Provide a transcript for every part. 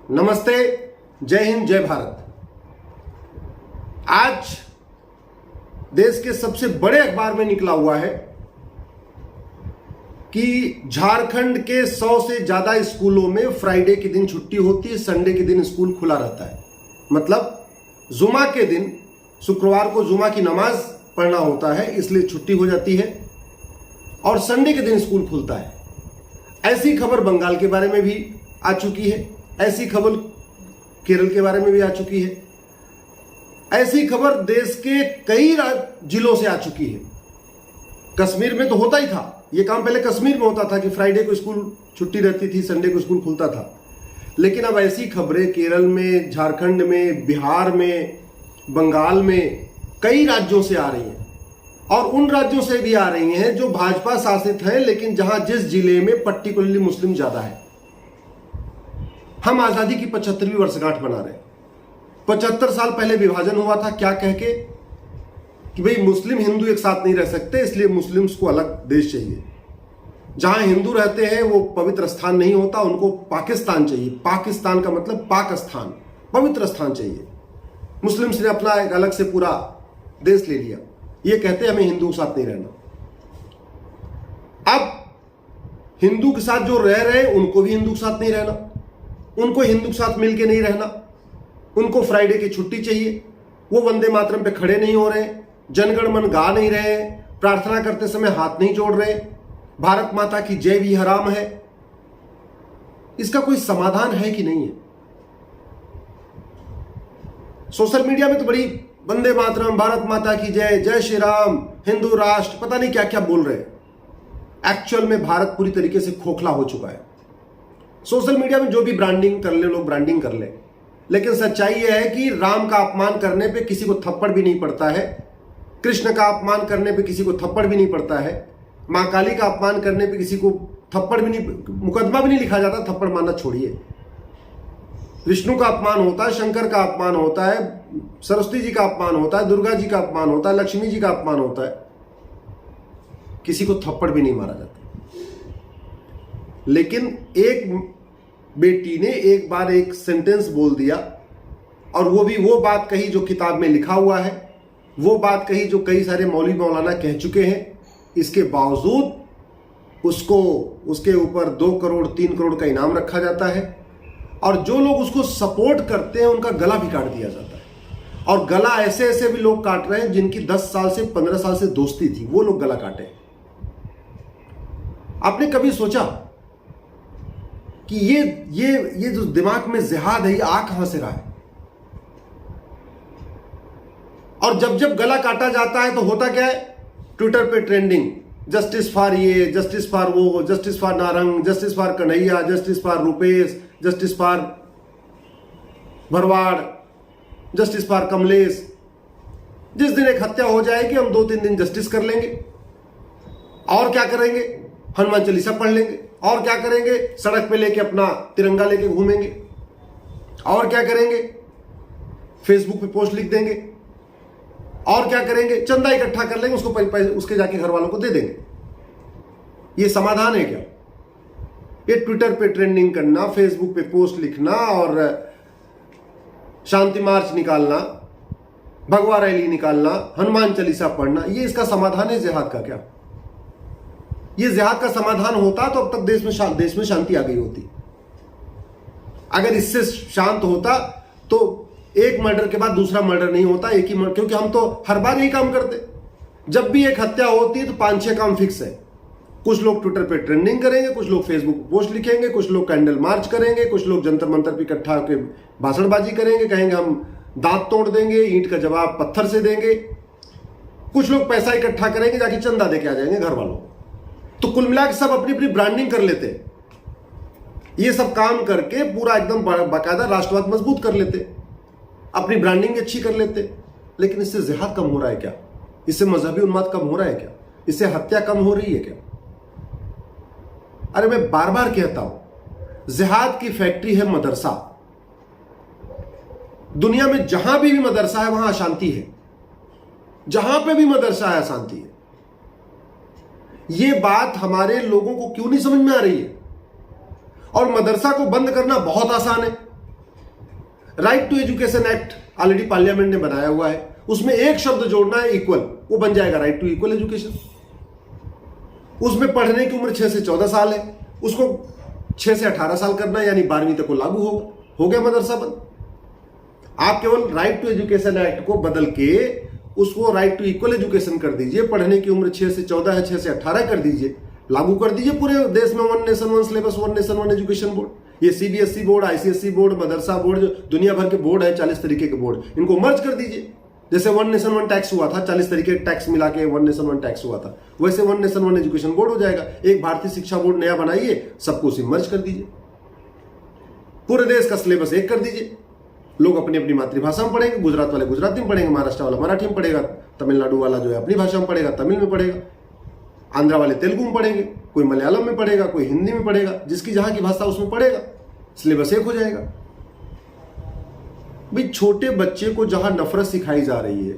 नमस्ते, जय हिंद, जय भारत। आज देश के सबसे बड़े अखबार में निकला हुआ है कि झारखंड के 100 से ज्यादा स्कूलों में फ्राइडे के दिन छुट्टी होती है, संडे के दिन स्कूल खुला रहता है। मतलब जुमा के दिन, शुक्रवार को जुमा की नमाज पढ़ना होता है, इसलिए छुट्टी हो जाती है और संडे के दिन स्कूल खुलता है। ऐसी खबर बंगाल के बारे में भी आ चुकी है, ऐसी खबर केरल के बारे में भी आ चुकी है, ऐसी खबर देश के कई जिलों से आ चुकी है। कश्मीर में तो होता ही था, यह काम पहले कश्मीर में होता था कि फ्राइडे को स्कूल छुट्टी रहती थी, संडे को स्कूल खुलता था। लेकिन अब ऐसी खबरें केरल में, झारखंड में, बिहार में, बंगाल में, कई राज्यों से आ रही हैं और उन राज्यों से भी आ रही हैं जो भाजपा शासित हैं, लेकिन जहां जिस जिले में पर्टिकुलरली मुस्लिम ज्यादा है। हम आजादी की 75वीं वर्षगांठ मना रहे हैं। 75 साल पहले विभाजन हुआ था, क्या कह के कि भाई मुस्लिम हिंदू एक साथ नहीं रह सकते, इसलिए मुस्लिम्स को अलग देश चाहिए। जहां हिंदू रहते हैं वो पवित्र स्थान नहीं होता, उनको पाकिस्तान चाहिए। पाकिस्तान का मतलब पाक स्थान, पवित्र स्थान चाहिए। मुस्लिम्स ने अपना एक अलग से पूरा देश ले लिया, ये कहते हैं हमें हिंदू के साथ नहीं रहना। अब हिंदू के साथ जो रह रहे हैं उनको भी हिंदू के साथ नहीं रहना, उनको हिंदू के साथ मिलके नहीं रहना, उनको फ्राइडे की छुट्टी चाहिए। वो वंदे मातरम पे खड़े नहीं हो रहे, जनगण मन गा नहीं रहे, प्रार्थना करते समय हाथ नहीं जोड़ रहे, भारत माता की जय भी हराम है। इसका कोई समाधान है कि नहीं है? सोशल मीडिया में तो बड़ी वंदे मातरम, भारत माता की जय, जय श्री राम, हिंदू राष्ट्र, पता नहीं क्या क्या बोल रहे हैं। एक्चुअल में भारत पूरी तरीके से खोखला हो चुका है। सोशल मीडिया में जो भी ब्रांडिंग कर ले लोग ब्रांडिंग कर ले, लेकिन सच्चाई यह है कि राम का अपमान करने पे किसी को थप्पड़ भी नहीं पड़ता है, कृष्ण का अपमान करने पे किसी को थप्पड़ भी नहीं पड़ता है, मां काली का अपमान करने पे किसी को थप्पड़ भी नहीं, मुकदमा भी नहीं लिखा जाता, थप्पड़ मारना छोड़िए। विष्णु का अपमान होता है, शंकर का अपमान होता है, सरस्वती जी का अपमान होता है, दुर्गा जी का अपमान होता है, लक्ष्मी जी का अपमान होता है, किसी को थप्पड़ भी नहीं मारा जाता। लेकिन एक बेटी ने एक बार एक सेंटेंस बोल दिया और वो भी वो बात कही जो किताब में लिखा हुआ है, वो बात कही जो कई सारे मौलवी मौलाना कह चुके हैं। इसके बावजूद उसको उसके ऊपर 2 करोड़ 3 करोड़ का इनाम रखा जाता है और जो लोग उसको सपोर्ट करते हैं उनका गला भी काट दिया जाता है। और गला ऐसे ऐसे भी लोग काट रहे हैं जिनकी 10 साल से 15 साल से दोस्ती थी, वो लोग गला काटे। आपने कभी सोचा कि ये जो दिमाग में जिहाद है, ये आ कहां से रहा है? और जब जब गला काटा जाता है तो होता क्या है? ट्विटर पे ट्रेंडिंग, जस्टिस फॉर ये, जस्टिस फॉर वो, justice for Narang, justice for Kanhaiya, justice for Rupesh, justice for Bharwad, justice for Kamlesh. जिस दिन एक हत्या हो जाएगी हम 2-3 दिन जस्टिस कर लेंगे और क्या करेंगे? हनुमान चालीसा पढ़ लेंगे और क्या करेंगे? सड़क पे लेके अपना तिरंगा लेके घूमेंगे और क्या करेंगे? फेसबुक पे पोस्ट लिख देंगे और क्या करेंगे? चंदा इकट्ठा कर लेंगे, उसको उसके जाके घर वालों को दे देंगे। ये समाधान है क्या? ये ट्विटर पे ट्रेंडिंग करना, फेसबुक पे पोस्ट लिखना और शांति मार्च निकालना, भगवा रैली निकालना, हनुमान चालीसा पढ़ना, ये इसका समाधान है जिहाद का क्या? ये जिहाद का समाधान होता तो अब तक देश में शांति आ गई होती। अगर इससे शांत होता तो एक मर्डर के बाद दूसरा मर्डर नहीं होता, एक ही मर्डर, क्योंकि हम तो हर बार यही काम करते। जब भी एक हत्या होती है तो 5-6 काम फिक्स है। कुछ लोग ट्विटर पे ट्रेंडिंग करेंगे, कुछ लोग फेसबुक पे पोस्ट लिखेंगे, कुछ लोग कैंडल मार्च करेंगे, कुछ लोग जंतर मंतर पे इकट्ठा होकर भाषणबाजी करेंगे, कहेंगे हम दांत तोड़ देंगे, ईंट का जवाब पत्थर से देंगे, कुछ लोग पैसा इकट्ठा करेंगे, जाके चंदा देके आ जाएंगे घर वालों। तो कुल मिला के सब अपनी अपनी ब्रांडिंग कर लेते, ये सब काम करके पूरा एकदम बाकायदा राष्ट्रवाद मजबूत कर लेते, अपनी ब्रांडिंग अच्छी कर लेते। लेकिन इससे जिहाद कम हो रहा है क्या? इससे मजहबी उन्माद कम हो रहा है क्या? इससे हत्या कम हो रही है क्या? अरे मैं बार बार कहता हूं, जिहाद की फैक्ट्री है मदरसा। दुनिया में जहां भी मदरसा है वहां अशांति है, जहां पे भी मदरसा है अशांति है। ये बात हमारे लोगों को क्यों नहीं समझ में आ रही है? और मदरसा को बंद करना बहुत आसान है। Right to education act already parliament ने बनाया हुआ है, उसमें एक शब्द जोड़ना है इक्वल, वो बन जाएगा राइट टू इक्वल एजुकेशन। उसमें पढ़ने की उम्र 6 से 14 साल है, उसको 6 से 18 साल करना है, यानी 12वीं तक को लागू होगा, हो गया मदरसा बंद। आप केवल राइट टू एजुकेशन एक्ट को बदल के उसको राइट टू इक्वल एजुकेशन कर दीजिए, पढ़ने की उम्र 6 से 14 है, 6 से 18 कर दीजिए, लागू कर दीजिए पूरे देश में। One nation one syllabus, one nation one education board, ये सीबीएसई बोर्ड, आईसीएसई बोर्ड, मदरसा बोर्ड, जो दुनिया भर के बोर्ड है 40 तरीके के बोर्ड, इनको मर्ज कर दीजिए। जैसे वन नेशन वन टैक्स हुआ था, 40 तरीके के टैक्स मिला के वन नेशन वन टैक्स हुआ था, वैसे one nation one education board हो जाएगा। एक भारतीय शिक्षा बोर्ड नया बनाइए, सबको उसी मर्ज कर दीजिए, पूरे देश का सिलेबस एक कर दीजिए। लोग अपनी अपनी मातृभाषा में पढ़ेंगे, गुजरात वाले गुजराती में पढ़ेंगे, महाराष्ट्र वाला मराठी में पढ़ेगा, तमिलनाडु वाला जो है अपनी भाषा में पढ़ेगा, तमिल में पढ़ेगा, आंध्रा वाले तेलुगु में पढ़ेंगे, कोई मलयालम में पढ़ेगा, कोई हिंदी में पढ़ेगा, जिसकी जहां की भाषा उसमें पढ़ेगा, सिलेबस एक हो जाएगा। भाई छोटे बच्चे को जहां नफरत सिखाई जा रही है,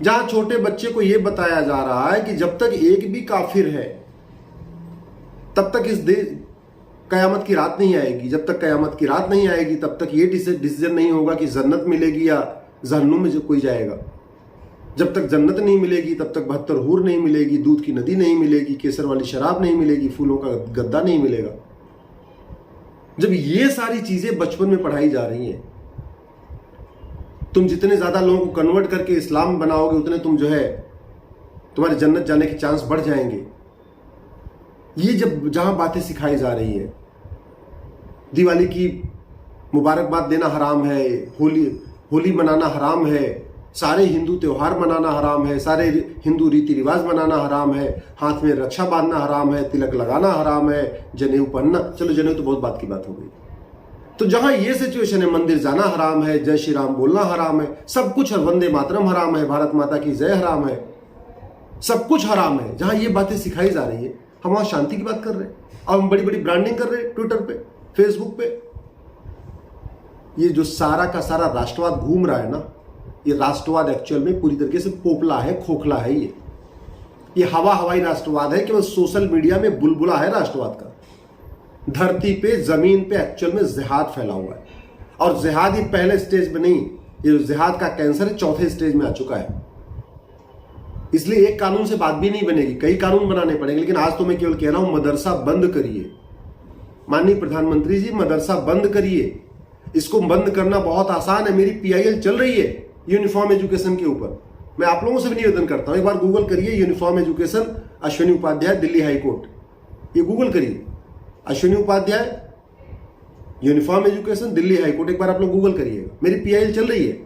जहां छोटे बच्चे को यह बताया जा रहा है कि जब तक एक भी काफिर है तब तक इस देश कयामत की रात नहीं आएगी, जब तक कयामत की रात नहीं आएगी तब तक ये डिसीजन नहीं होगा कि जन्नत मिलेगी या जहन्नुम में कोई जाएगा। जब तक जन्नत नहीं मिलेगी तब तक 72 हूर नहीं मिलेगी, दूध की नदी नहीं मिलेगी, केसर वाली शराब नहीं मिलेगी, फूलों का गद्दा नहीं मिलेगा। जब ये सारी चीजें बचपन में पढ़ाई जा रही हैं, तुम जितने ज्यादा लोगों को कन्वर्ट करके इस्लाम बनाओगे उतने तुम जो है तुम्हारे जन्नत जाने के चांस बढ़ जाएंगे। ये जब जहां बातें सिखाई जा रही है, दिवाली की मुबारकबाद देना हराम है, होली मनाना हराम है, सारे हिंदू त्योहार मनाना हराम है, सारे हिंदू रीति रिवाज मनाना हराम है, हाथ में रक्षा बांधना हराम है, तिलक लगाना हराम है, जनेऊ पहनना, चलो जनेऊ तो बहुत बात की बात हो गई। तो जहां ये सिचुएशन है, मंदिर जाना हराम है, जय श्री राम बोलना हराम है, सब कुछ, वंदे मातरम हराम है, भारत माता की जय हराम है, सब कुछ हराम है, जहां ये बातें सिखाई जा रही है, हम वहां शांति की बात कर रहे हैं और हम बड़ी बड़ी ब्रांडिंग कर रहे हैं ट्विटर पे, फेसबुक पे। ये जो सारा का सारा राष्ट्रवाद घूम रहा है ना, ये राष्ट्रवाद एक्चुअल में पूरी तरीके से पोपला है, खोखला है। ये हवाई राष्ट्रवाद है, केवल सोशल मीडिया में बुलबुला है राष्ट्रवाद का। धरती पे, जमीन पे एक्चुअल में जिहाद फैला हुआ है, और जिहाद ही पहले स्टेज में नहीं, ये जिहाद का कैंसर है, चौथे स्टेज में आ चुका है। इसलिए एक कानून से बात भी नहीं बनेगी, कई कानून बनाने पड़ेंगे। लेकिन आज तो मैं केवल कह रहा हूं, मदरसा बंद करिए। माननीय प्रधानमंत्री जी, मदरसा बंद करिए। इसको बंद करना बहुत आसान है। मेरी पीआईएल चल रही है यूनिफॉर्म एजुकेशन के ऊपर। मैं आप लोगों से भी निवेदन करता हूं, एक बार गूगल करिए uniform education Ashwini Upadhyay Delhi high court, ये गूगल करिए, Ashwini Upadhyay uniform education Delhi high court, एक बार आप लोग गूगल करिएगा। मेरी पीआईएल चल रही है,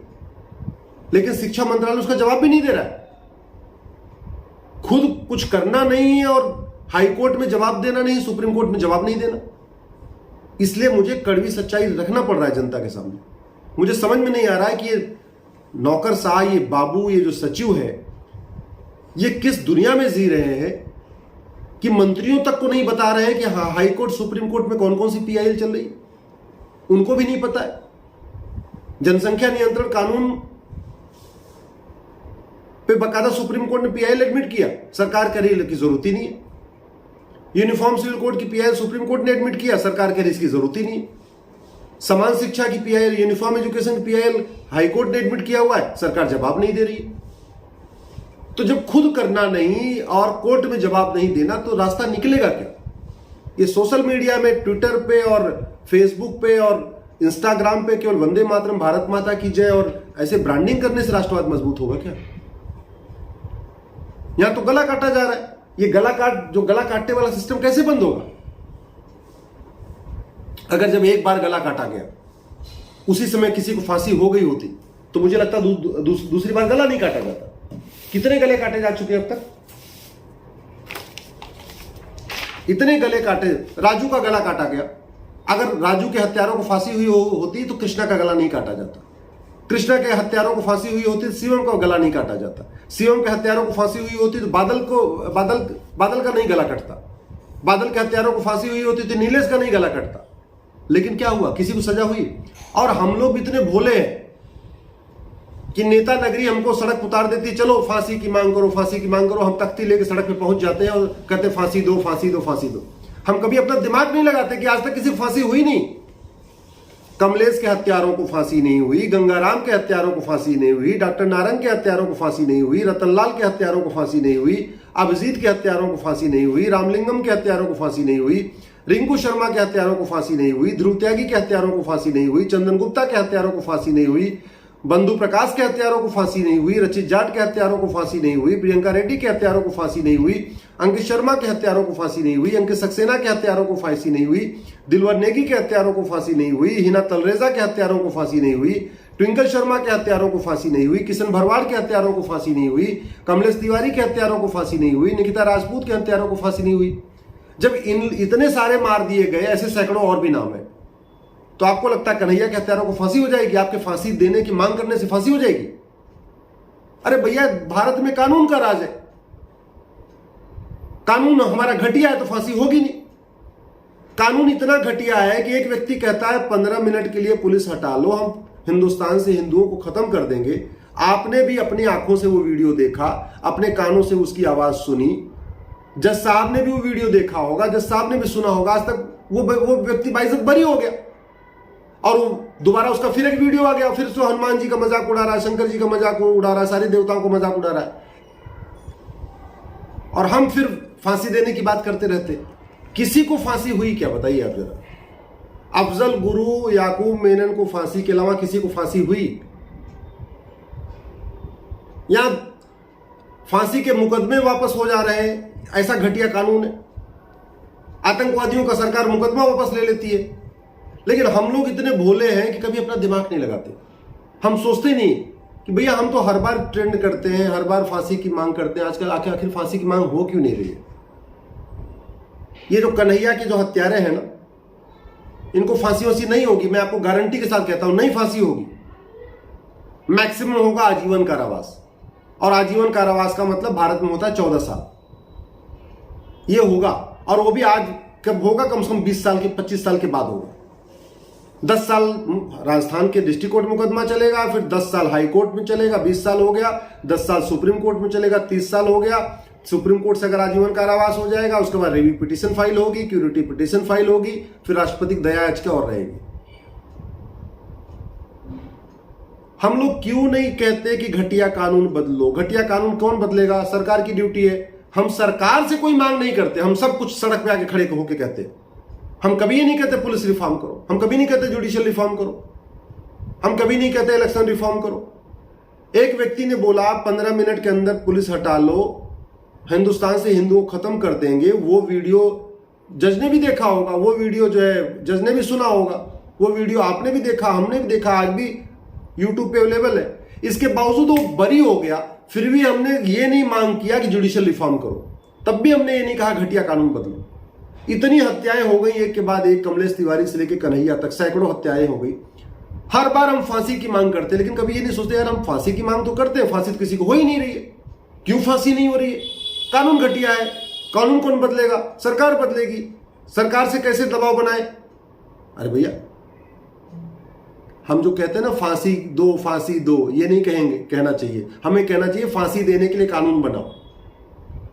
लेकिन शिक्षा मंत्रालय उसका जवाब भी नहीं दे रहा है। खुद कुछ करना नहीं है और हाईकोर्ट में जवाब देना नहीं, सुप्रीम कोर्ट में जवाब नहीं देना। इसलिए मुझे कड़वी सच्चाई रखना पड़ रहा है जनता के सामने। मुझे समझ में नहीं आ रहा है कि ये नौकरशाह, ये बाबू, ये जो सचिव है, ये किस दुनिया में जी रहे हैं कि मंत्रियों तक को नहीं बता रहे हैं कि हाँ, हाईकोर्ट सुप्रीम कोर्ट में कौन कौन सी पीआईएल चल रही है, उनको भी नहीं पता है। जनसंख्या नियंत्रण कानून पे बकायदा सुप्रीम कोर्ट ने पीआईएल एडमिट किया, सरकार कह रही है की जरूरत ही नहीं है। यूनिफॉर्म सिविल कोड की पीआईएल सुप्रीम कोर्ट ने एडमिट किया, सरकार कह रही इसकी जरूरत ही नहीं है। समान शिक्षा की पीआईएल, यूनिफॉर्म एजुकेशन की पीआईएल हाईकोर्ट ने एडमिट किया हुआ है, सरकार जवाब नहीं दे रही है। तो जब खुद करना नहीं और कोर्ट में जवाब नहीं देना, तो रास्ता निकलेगा क्या? ये सोशल मीडिया में, ट्विटर पे और फेसबुक पे और इंस्टाग्राम पे केवल वंदे मातरम, भारत माता की जय और ऐसे ब्रांडिंग करने से राष्ट्रवाद मजबूत होगा क्या? यहां तो गला काटा जा रहा है। ये गला काटने वाला सिस्टम कैसे बंद होगा? अगर जब एक बार गला काटा गया, उसी समय किसी को फांसी हो गई होती, तो मुझे लगता दूसरी बार गला नहीं काटा जाता। कितने गले काटे जा चुके अब तक? इतने गले काटे। राजू का गला काटा गया। अगर राजू के हत्यारों को फांसी हुई होती तो कृष्णा का गला नहीं काटा जाता। कृष्णा के हत्यारों को फांसी हुई होती तो शिवम का गला नहीं काटा जाता। शिवम के हत्यारों को फांसी हुई होती तो बादल का नहीं गला कटता। बादल के हत्यारों को फांसी हुई होती तो नीलेश का नहीं गला कटता। लेकिन क्या हुआ? किसी को सजा हुई। और हम लोग इतने भोले हैं कि नेता नगरी हमको सड़क उतार देती, चलो फांसी की मांग करो, फांसी की मांग करो। हम तख्ती लेके सड़क पे पहुंच जाते हैं और कहते फांसी दो, फांसी दो, फांसी दो। हम कभी अपना दिमाग नहीं लगाते कि आज तक किसी को फांसी हुई नहीं। कमलेश के हत्यारों को फांसी नहीं हुई, गंगाराम के हत्यारों को फांसी नहीं हुई, डॉक्टर नारंग के हत्यारों को फांसी नहीं हुई, रतनलाल के हत्यारों को फांसी नहीं हुई, अभिजीत के हत्यारों को फांसी नहीं हुई, रामलिंगम के हत्यारों को फांसी नहीं हुई, रिंकू शर्मा के हत्यारों को फांसी नहीं हुई, ध्रुव त्यागी के हत्यारों को फांसी नहीं हुई, चंदन गुप्ता के हत्यारों को फांसी नहीं हुई, बंधु प्रकाश के हत्यारों को फांसी नहीं हुई, रचित जाट के हत्यारों को फांसी नहीं हुई, प्रियंका रेड्डी के हत्यारों को फांसी नहीं हुई, अंकित शर्मा के हत्यारों को फांसी नहीं हुई, अंकित सक्सेना के हत्यारों को फांसी नहीं हुई, दिलवर नेगी के हत्यारों को फांसी नहीं हुई, हिना तलरेजा के हत्यारों को फांसी नहीं हुई, ट्विंकल शर्मा के हत्यारों को फांसी नहीं हुई, किशन भरवाड़ के हत्यारों को फांसी नहीं हुई, कमलेश तिवारी के हत्यारों को फांसी नहीं हुई, निकिता राजपूत के हत्यारों को फांसी नहीं हुई। जब इतने सारे मार दिए गए, ऐसे सैकड़ों और भी नाम है, तो आपको लगता है कन्हैया के हत्यारों को फांसी हो जाएगी? आपके फांसी देने की मांग करने से फांसी हो जाएगी? अरे भैया, भारत में कानून का राज है, कानून हमारा घटिया है तो फांसी होगी नहीं। कानून इतना घटिया है कि एक व्यक्ति कहता है 15 मिनट के लिए पुलिस हटा लो, हम हिंदुस्तान से हिंदुओं को खत्म कर देंगे। आपने भी अपनी आंखों से वो वीडियो देखा, अपने कानों से उसकी आवाज सुनी, जज साहब ने भी वो वीडियो देखा होगा, जज साहब ने भी सुना होगा। आज तक वो व्यक्ति बाइज्जत बरी हो गया और दोबारा उसका फिर एक वीडियो आ गया, फिर से हनुमान जी का मजाक उड़ा रहा है, शंकर जी का मजाक उड़ा रहा है, सारे देवताओं को मजाक उड़ा रहा है, और हम फिर फांसी देने की बात करते रहते। किसी को फांसी हुई क्या, बताइए आप जरा? अफजल गुरु याकूब मेनन को फांसी के अलावा किसी को फांसी हुई? या फांसी के मुकदमे वापस हो जा रहे हैं, ऐसा घटिया कानून है। आतंकवादियों का सरकार मुकदमा वापस ले लेती है। लेकिन हम लोग इतने भोले हैं कि कभी अपना दिमाग नहीं लगाते। हम सोचते नहीं कि भैया हम तो हर बार ट्रेंड करते हैं, हर बार फांसी की मांग करते हैं, आजकल आखिर फांसी की मांग हो क्यों नहीं रही है? ये जो कन्हैया के जो हत्यारे हैं ना, इनको फांसी वांसी नहीं होगी। मैं आपको गारंटी के साथ कहता हूं, नहीं फांसी होगी। मैक्सिमम होगा आजीवन कारावास, और आजीवन कारावास का मतलब भारत में होता है 14 साल। ये होगा, और वो भी आज कब होगा? कम से कम 20 साल के 25 साल के बाद होगा। 10 साल राजस्थान के डिस्ट्रिक्ट कोर्ट मुकदमा चलेगा, फिर 10 साल हाई कोर्ट में चलेगा, 20 साल हो गया, 10 साल सुप्रीम कोर्ट में चलेगा, 30 साल हो गया। सुप्रीम कोर्ट से अगर आजीवन कारावास हो जाएगा, उसके बाद रिव्यू पिटीशन फाइल होगी, क्यूरेटिव पिटीशन फाइल होगी, फिर राष्ट्रपति दया याचिका और रहेगी। हम लोग क्यों नहीं कहते कि घटिया कानून बदलो? घटिया कानून कौन बदलेगा? सरकार की ड्यूटी है। हम सरकार से कोई मांग नहीं करते, हम सब कुछ सड़क पे आके खड़े होके कहते हैं। हम कभी ये नहीं कहते पुलिस रिफॉर्म करो, हम कभी नहीं कहते जुडिशियल रिफॉर्म करो, हम कभी नहीं कहते इलेक्शन रिफॉर्म करो। एक व्यक्ति ने बोला 15 मिनट के अंदर पुलिस हटा लो, हिंदुस्तान से हिंदुओं को खत्म कर देंगे। वो वीडियो जज ने भी देखा होगा, वो वीडियो जो है जज ने भी सुना होगा, वो वीडियो आपने भी देखा, हमने भी देखा, आज भी यूट्यूब पे अवेलेबल है। इसके बावजूद वो बरी हो गया, फिर भी हमने ये नहीं मांग किया कि जुडिशियल रिफॉर्म करो, तब भी हमने ये नहीं कहा घटिया कानून बदलो। इतनी हत्याएं हो गई एक के बाद एक, कमलेश तिवारी से लेकर कन्हैया तक सैकड़ों हत्याएं हो गई। हर बार हम फांसी की मांग करते हैं, लेकिन कभी ये नहीं सोचते यार हम फांसी की मांग तो करते हैं, फांसी तो किसी को हो ही नहीं रही है, क्यों फांसी नहीं हो रही है? कानून घटिया है। कानून कौन बदलेगा? सरकार बदलेगी। सरकार से कैसे दबाव बनाए? अरे भैया, हम जो कहते हैं ना फांसी दो, ये नहीं कहेंगे, कहना चाहिए, हमें कहना चाहिए फांसी देने के लिए कानून बनाओ,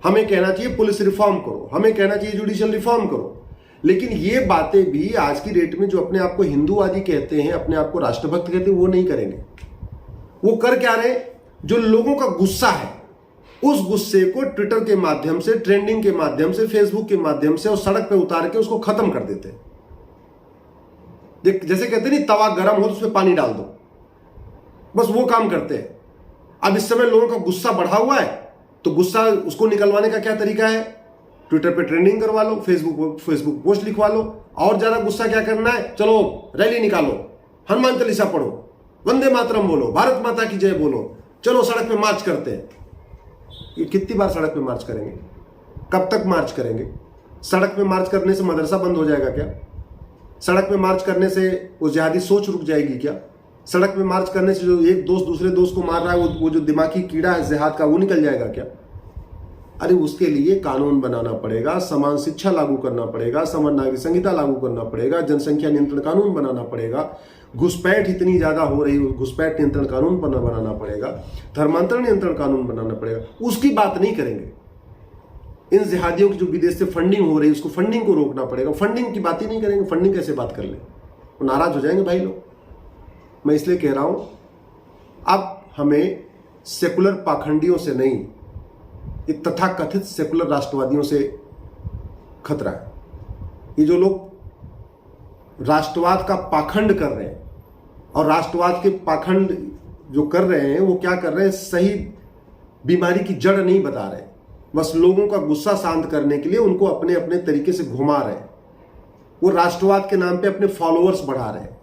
हमें कहना चाहिए पुलिस रिफॉर्म करो, हमें कहना चाहिए जुडिशियल रिफॉर्म करो। लेकिन ये बातें भी आज की डेट में जो अपने आप को हिंदूवादी कहते हैं, अपने आप को राष्ट्रभक्त कहते हैं, वो नहीं करेंगे। वो कर क्या रहे? जो लोगों का गुस्सा है, उस गुस्से को ट्विटर के माध्यम से, ट्रेंडिंग के माध्यम से, फेसबुक के माध्यम से और सड़क पे उतार के उसको खत्म कर देते हैं। जैसे कहते नहीं, तवा गर्म हो तो उसमें पानी डाल दो, बस वो काम करते हैं। अब इस समय लोगों का गुस्सा बढ़ा हुआ है, तो गुस्सा उसको निकलवाने का क्या तरीका है? ट्विटर पे ट्रेंडिंग करवा लो, फेसबुक पोस्ट लिखवा लो। और ज्यादा गुस्सा क्या करना है? चलो रैली निकालो, हनुमान चालीसा पढ़ो, वंदे मातरम बोलो, भारत माता की जय बोलो, चलो सड़क पे मार्च करते हैं। ये कितनी बार सड़क पे मार्च करेंगे? कब तक मार्च करेंगे? सड़क पे मार्च करने से मदरसा बंद हो जाएगा क्या? सड़क पे मार्च करने से वो जिहादी सोच रुक जाएगी क्या? सड़क पे मार्च करने से जो एक दोस्त दूसरे दोस्त को मार रहा है, वो जो दिमागी कीड़ा है जिहाद का, वो निकल जाएगा क्या? अरे उसके लिए कानून बनाना पड़ेगा, समान शिक्षा लागू करना पड़ेगा, समान नागरिक संहिता लागू करना पड़ेगा, जनसंख्या नियंत्रण कानून बनाना पड़ेगा, घुसपैठ इतनी ज्यादा हो रही है, घुसपैठ नियंत्रण कानून बनाना पड़ेगा, धर्मांतरण नियंत्रण कानून बनाना पड़ेगा। उसकी बात नहीं करेंगे। इन जिहादियों की जो विदेश से फंडिंग हो रही है, उसको फंडिंग को रोकना पड़ेगा। फंडिंग की बात ही नहीं करेंगे। फंडिंग कैसे बात कर ले? वो नाराज हो जाएंगे भाई लोग। मैं इसलिए कह रहा हूं, अब हमें सेकुलर पाखंडियों से नहीं, ये तथाकथित सेकुलर राष्ट्रवादियों से खतरा है। ये जो लोग राष्ट्रवाद का पाखंड कर रहे हैं, और राष्ट्रवाद के पाखंड जो कर रहे हैं वो क्या कर रहे हैं, सही बीमारी की जड़ नहीं बता रहे, बस लोगों का गुस्सा शांत करने के लिए उनको अपने अपने तरीके से घुमा रहे हैं। वो राष्ट्रवाद के नाम पे अपने फॉलोअर्स बढ़ा रहे हैं।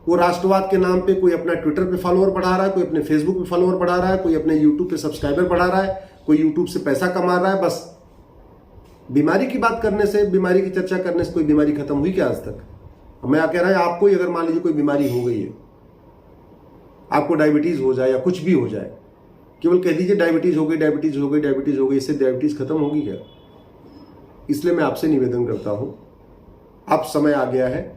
वो राष्ट्रवाद के नाम पे कोई अपना ट्विटर पे फॉलोअर बढ़ा रहा है, कोई अपने फेसबुक पे फॉलोअर बढ़ा रहा है, कोई अपने यूट्यूब पे सब्सक्राइबर बढ़ा रहा है, कोई यूट्यूब से पैसा कमा रहा है। बस बीमारी की बात करने से, बीमारी की चर्चा करने से कोई बीमारी खत्म हुई क्या आज तक? मैं कह रहा हूं, आपको अगर मान लीजिए कोई बीमारी हो गई है, आपको डायबिटीज हो जाए या कुछ भी हो जाए, केवल कह दीजिए डायबिटीज हो गई, डायबिटीज हो गई, डायबिटीज हो गई, इससे डायबिटीज खत्म होगी क्या? इसलिए मैं आपसे निवेदन करता हूं, अब समय आ गया है,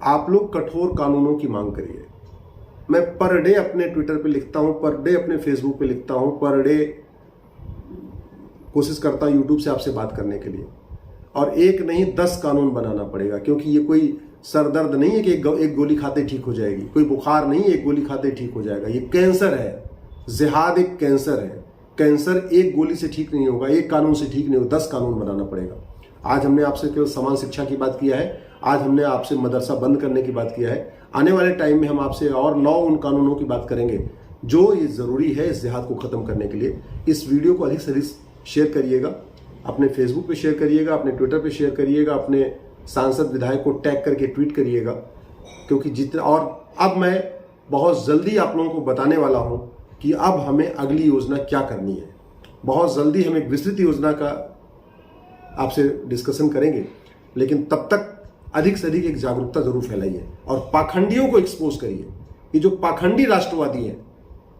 आप लोग कठोर कानूनों की मांग करिए। मैं पर डे अपने ट्विटर पे लिखता हूं, पर डे अपने फेसबुक पे लिखता हूं, पर डे कोशिश करता हूं यूट्यूब से आपसे बात करने के लिए, और एक नहीं 10 कानून बनाना पड़ेगा, क्योंकि ये कोई सर दर्द नहीं है कि एक गोली खाते ठीक हो जाएगी, कोई बुखार नहीं है एक गोली खाते ठीक हो जाएगा। ये कैंसर है, जिहाद एक कैंसर है। कैंसर एक गोली से ठीक नहीं होगा, एक कानून से ठीक नहीं होगा, 10 कानून बनाना पड़ेगा। आज हमने आपसे केवल समान शिक्षा की बात किया है, आज हमने आपसे मदरसा बंद करने की बात किया है। आने वाले टाइम में हम आपसे और 9 उन कानूनों की बात करेंगे जो ये जरूरी है इस जिहाद को खत्म करने के लिए। इस वीडियो को अधिक से अधिक शेयर करिएगा, अपने फेसबुक पे शेयर करिएगा, अपने ट्विटर पे शेयर करिएगा, अपने सांसद विधायक को टैग करके ट्वीट करिएगा, क्योंकि जितना, और अब मैं बहुत जल्दी आप लोगों को बताने वाला हूं कि अब हमें अगली योजना क्या करनी है। बहुत जल्दी हम एक विस्तृत योजना का आपसे डिस्कशन करेंगे, लेकिन तब तक अधिक से अधिक एक जागरूकता जरूर फैलाइए और पाखंडियों को एक्सपोज करिए। ये जो पाखंडी राष्ट्रवादी हैं,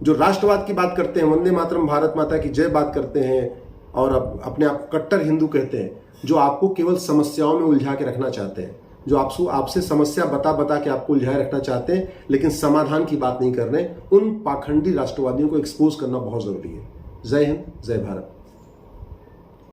जो राष्ट्रवाद की बात करते हैं, वंदे मातरम, भारत माता की जय बात करते हैं और अपने आप कट्टर हिंदू कहते हैं, जो आपको केवल समस्याओं में उलझा के रखना चाहते हैं, जो आपसे समस्या बता बता के आपको उलझाए रखना चाहते हैं, लेकिन समाधान की बात नहीं कर रहे, उन पाखंडी राष्ट्रवादियों को एक्सपोज करना बहुत जरूरी है। जय हिंद, जय भारत।